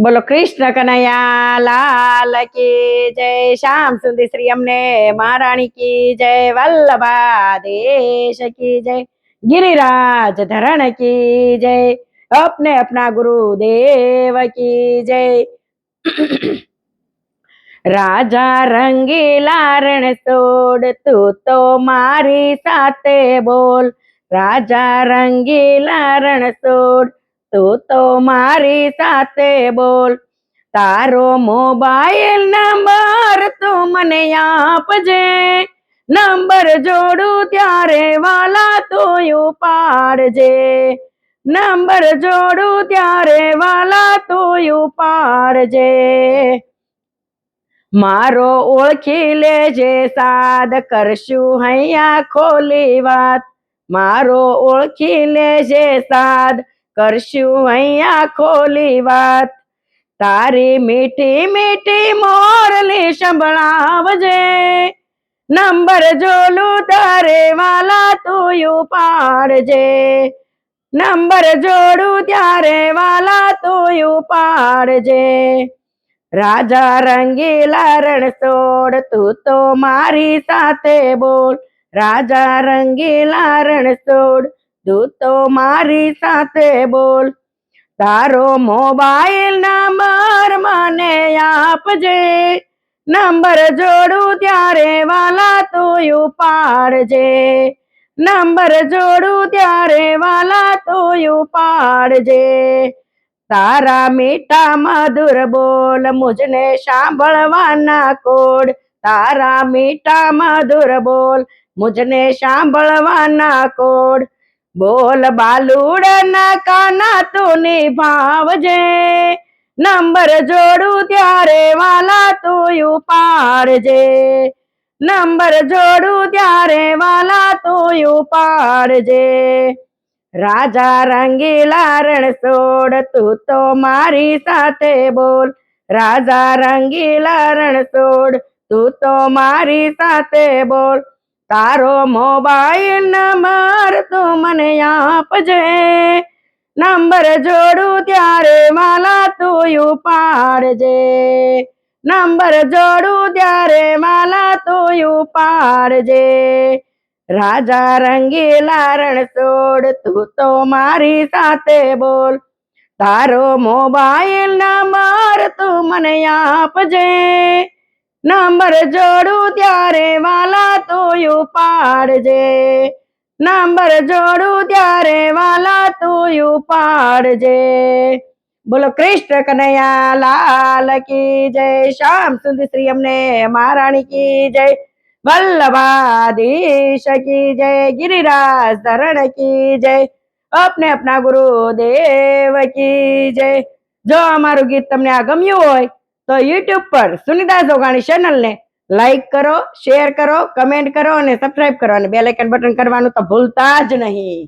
બોલો કૃષ્ણ કનૈયા લાલ કી જય, શ્યામ સુંદર શ્રી અમને મહારાણી કી જય, વલ્લભા દેશ કી જય, गिरिराज धरण की जय, अपने अपना गुरुदेव की जय। राजा रंगीला रण तोड़ तू तो मारी साथे बोल, राजा रंगीला रण तोड़ તું તો મારી સાથે બોલ, તારો મોબાઈલ નંબર તું મને આપજે, નંબર જોડું ત્યારે વાલા તું ઉપાડજે, નંબર જોડું ત્યારે વાલા તું ઉપાડજે, મારો ઓળખી લેજે સાદ કરશું હૈયા ખોલી વાત, મારો ઓળખી લેજે સાદ કરશું અહીંયા ખોલી વાત, તારી મીઠી મીઠી મોરલી સંભળાવજે, નંબર જોલું તારે વાલા તું ઉપાડજે, નંબર જોડું ત્યારે વાલા તું ઉપાડજે, રાજા રંગીલા રણ છોડ તું તો મારી સાથે બોલ, રાજા રંગીલા રણ છોડ તું તો મારી સાથે બોલ, તારો મોબાઈલ નંબર મને આપજે, નંબર જોડું ત્યારે વાલા તું ઉપાડજે, નંબર જોડું ત્યારે વાલા તું ઉપાડજે, તારા મીઠા મધુર બોલ મુજને સાંભળવાના કોડ, તારા મીઠા મધુર બોલ મુજને સાંભળવાના કોડ, બોલ બાલુડના કાના તું નિભાવજે, નંબર જોડું ત્યારે વાલા તું ઉપાડજે, નંબર જોડું ત્યારે વાલા તું ઉપાડજે, રાજા રંગીલા રણ છોડ તું તો મારી સાથે બોલ, રાજા રંગીલા રણ છોડ તું તો મારી સાથે બોલ, તારો મોબાઈલ નંબર તું મને આપજે, નંબર જોડું ત્યારે વાલા તું ઉપાડજે, નંબર જોડું ત્યારે વાલા તું ઉપાડજે, રાજા રંગીલા રણ છોડ તું તો મારી સાથે બોલ, તારો મોબાઈલ નંબર તું મને આપજે, નંબર જોડું ત્યારે વાલા તું ઉપાડજે, નંબર જોડું ત્યારે વાલા તું ઉપાડજે, બોલો કૃષ્ણ કનૈયા લાલ કી જય, શ્યામ સુંદર શ્રી અમને મહારાણી કી જય, वल्लभाधीश की जय, गिरिराज धरण की जय, अपने अपना गुरुदेव की जय। જો અમારું ગીત તમને આ ગમ્યું હોય તો યુટ્યુબ પર સુનિતા જોગાણી ચેનલ ને લાઈક કરો, શેર કરો, કમેન્ટ કરો અને સબસ્ક્રાઇબ કરો અને બેલ આઇકન બટન કરવાનું તો ભૂલતા જ નહીં।